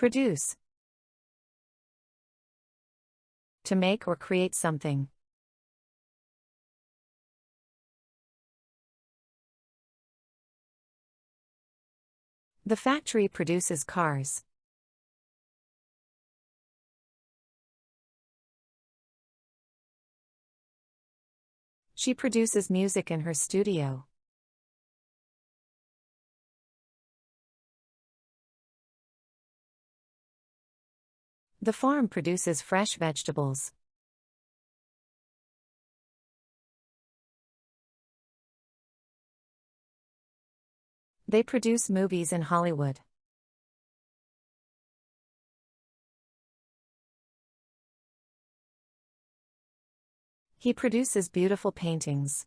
Produce. To make or create something. The factory produces cars. She produces music in her studio. The farm produces fresh vegetables. They produce movies in Hollywood. He produces beautiful paintings.